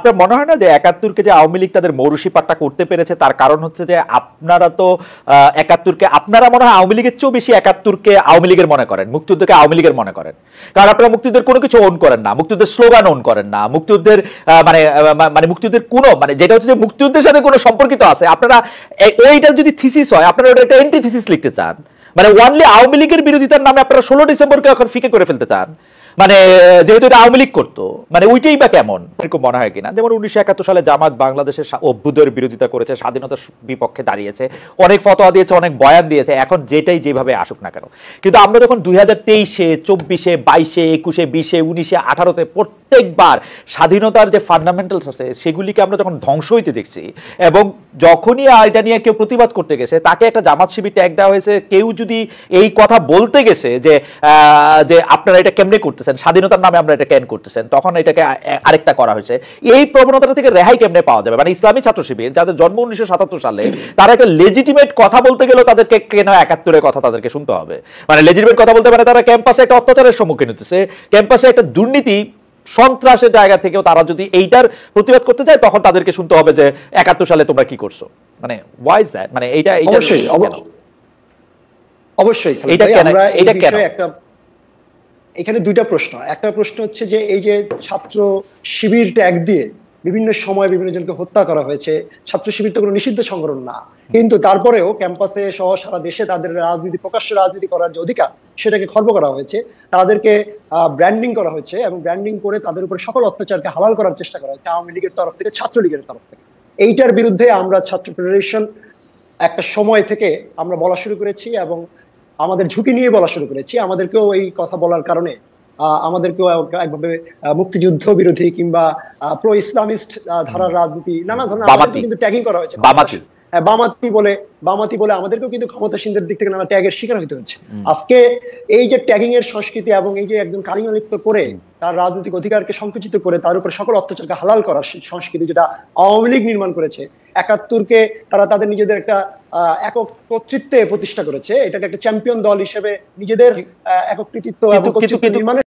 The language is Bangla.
আপনার মনে হয় না যে ৭১-কে যে আওয়ামী লীগ তাদের মৌরুসিপাটটা করতে পেরেছে তার কারণ হচ্ছে যে আপনারা তো ৭১-কে আপনারা মনে হয় আওয়ামী লীগের চেয়েও বেশি ৭১-কে আওয়ামী লীগের মনে করেন, মুক্তিযুদ্ধকে আওয়ামী লীগের মনে করেন, কারণ আপনারা মুক্তিযুদ্ধের কোনো কিছু ওন করেন না, মুক্তিযুদ্ধের স্লোগান ওন করেন না, মুক্তিযুদ্ধের মানে মানে মুক্তিযুদ্ধের কোনো মানে যেটা হচ্ছে যে মুক্তিযুদ্ধের সাথে কোনো সম্পর্কিত আছে আপনারা ওইটা যদি থিসিস হয় আপনারা ওটা একটা এন্টি থিসিস লিখতে চান, মানে ওয়ানলি আওয়ামী লীগের বিরোধিতার নামে আপনারা ১৬ ডিসেম্বরকে এখন ফিকে করে ফেলতে চান, মানে যেহেতু এটা আওয়ামী লীগ করতো, মানে ওইটাই বা কেমন এরকম মনে হয় কিনা? যেমন ১৯৭১ সালে জামাত বাংলাদেশের অভ্যুদয়ের বিরোধিতা করেছে, স্বাধীনতার বিপক্ষে দাঁড়িয়েছে, অনেক ফতোয়া দিয়েছে, অনেক বয়ান দিয়েছে, এখন যেটাই যেভাবে আসুক না কেন। কিন্তু আমরা যখন ২০২৩-এ, ২৪-এ, ২২-এ, ২১-এ, ২০-এ, ১৯-এ, ১৮-তে প্রত্যেকবার স্বাধীনতার যে ফান্ডামেন্টালস আছে সেগুলিকে আমরা যখন ধ্বংস হইতে দেখছি, এবং যখনই এটা নিয়ে কেউ প্রতিবাদ করতে গেছে তাকে একটা জামাত শিবির ট্যাগ দেওয়া হয়েছে, কেউ যদি এই কথা বলতে গেছে যে যে আপনারা এটা কেমনে করতেছেন, স্বাধীনতার নামে আমরা এটা কেন করতেছেন, তখন এটাকে আরেকটা করা হয়েছে। এই প্রবণতাটা থেকে রেহাই কেমনে পাওয়া যাবে? মানে ইসলামী ছাত্র শিবির যাদের জন্ম ১৯৭৭ সালে, তারা একটা লেজিটিমেট কথা বলতে গেলেও তাদেরকে কেন ৭১-এর কথা তাদেরকে শুনতে হবে? মানে লেজিটিমেট কথা বলতে পারে তারা ক্যাম্পাসে একটা অত্যাচারের সম্মুখীন হতেছে, ক্যাম্পাসে একটা দুর্নীতি সন্ত্রাসের জায়গা থেকেও তারা যদি এইটার প্রতিবাদ করতে চায় তখন তাদেরকে শুনতে হবে যে ৭১ সালে তোমরা কি করছো, মানে হোয়াই ইজ দ্যাট? মানে এইটা অবশ্যই এটা কেন? এটা কেন? এখানে দুইটা প্রশ্ন। একটা প্রশ্ন হচ্ছে যে এই যে ছাত্র শিবির ট্যাগ দিয়ে বিভিন্ন সময় বিভিন্ন জনকে হত্যা করা হয়েছে, ছাত্র শিবির তো কোনো নিষিদ্ধ সংগঠন না, কিন্তু তারপরেও ক্যাম্পাসে সহ সারা দেশে তাদের রাজনীতি, প্রকাশ্য রাজনীতি করার যে অধিকার সেটাকে খর্ব করা হয়েছে, তাদেরকে ব্র্যান্ডিং করা হয়েছে, এবং ব্র্যান্ডিং করে তাদের উপরে সকল অত্যাচারকে হালাল করার চেষ্টা করা হয়েছে আওয়ামী লীগের তরফ থেকে, ছাত্রলীগের তরফ থেকে। এইটার বিরুদ্ধে আমরা ছাত্র ফেডারেশন একটা সময় থেকে আমরা বলা শুরু করেছি, এবং আমাদের ঝুঁকি নিয়ে বলা শুরু করেছি। আমাদেরকেও এই কথা বলার কারণে আমাদেরকেও একভাবে মুক্তিযুদ্ধ বিরোধী কিংবা প্রো ইসলামিস্ট ধারার রাজনীতি নানা ধরনের কিন্তু ট্যাগিং করা হয়েছে। বামাতি বলে আমাদেরকেও কিন্তু ক্ষমতাসীনদের দিক থেকে নানা ট্যাগের শিকার হতে হচ্ছে। আজকে এই যে ট্যাগিং এর সংস্কৃতি এবং এই যে একজন কালিমালিপ্ত করে তার রাজনৈতিক অধিকারকে সংকুচিত করে তার উপর সকল অত্যাচারকে হালাল করার সংস্কৃতি যেটা আওয়ামী লীগ নির্মাণ করেছে, ৭১-কে তারা তাদের নিজেদের একটা একক কর্তৃত্বে প্রতিষ্ঠা করেছে, এটাকে একটা চ্যাম্পিয়ন দল হিসেবে নিজেদের একক কৃতিত্ব এবং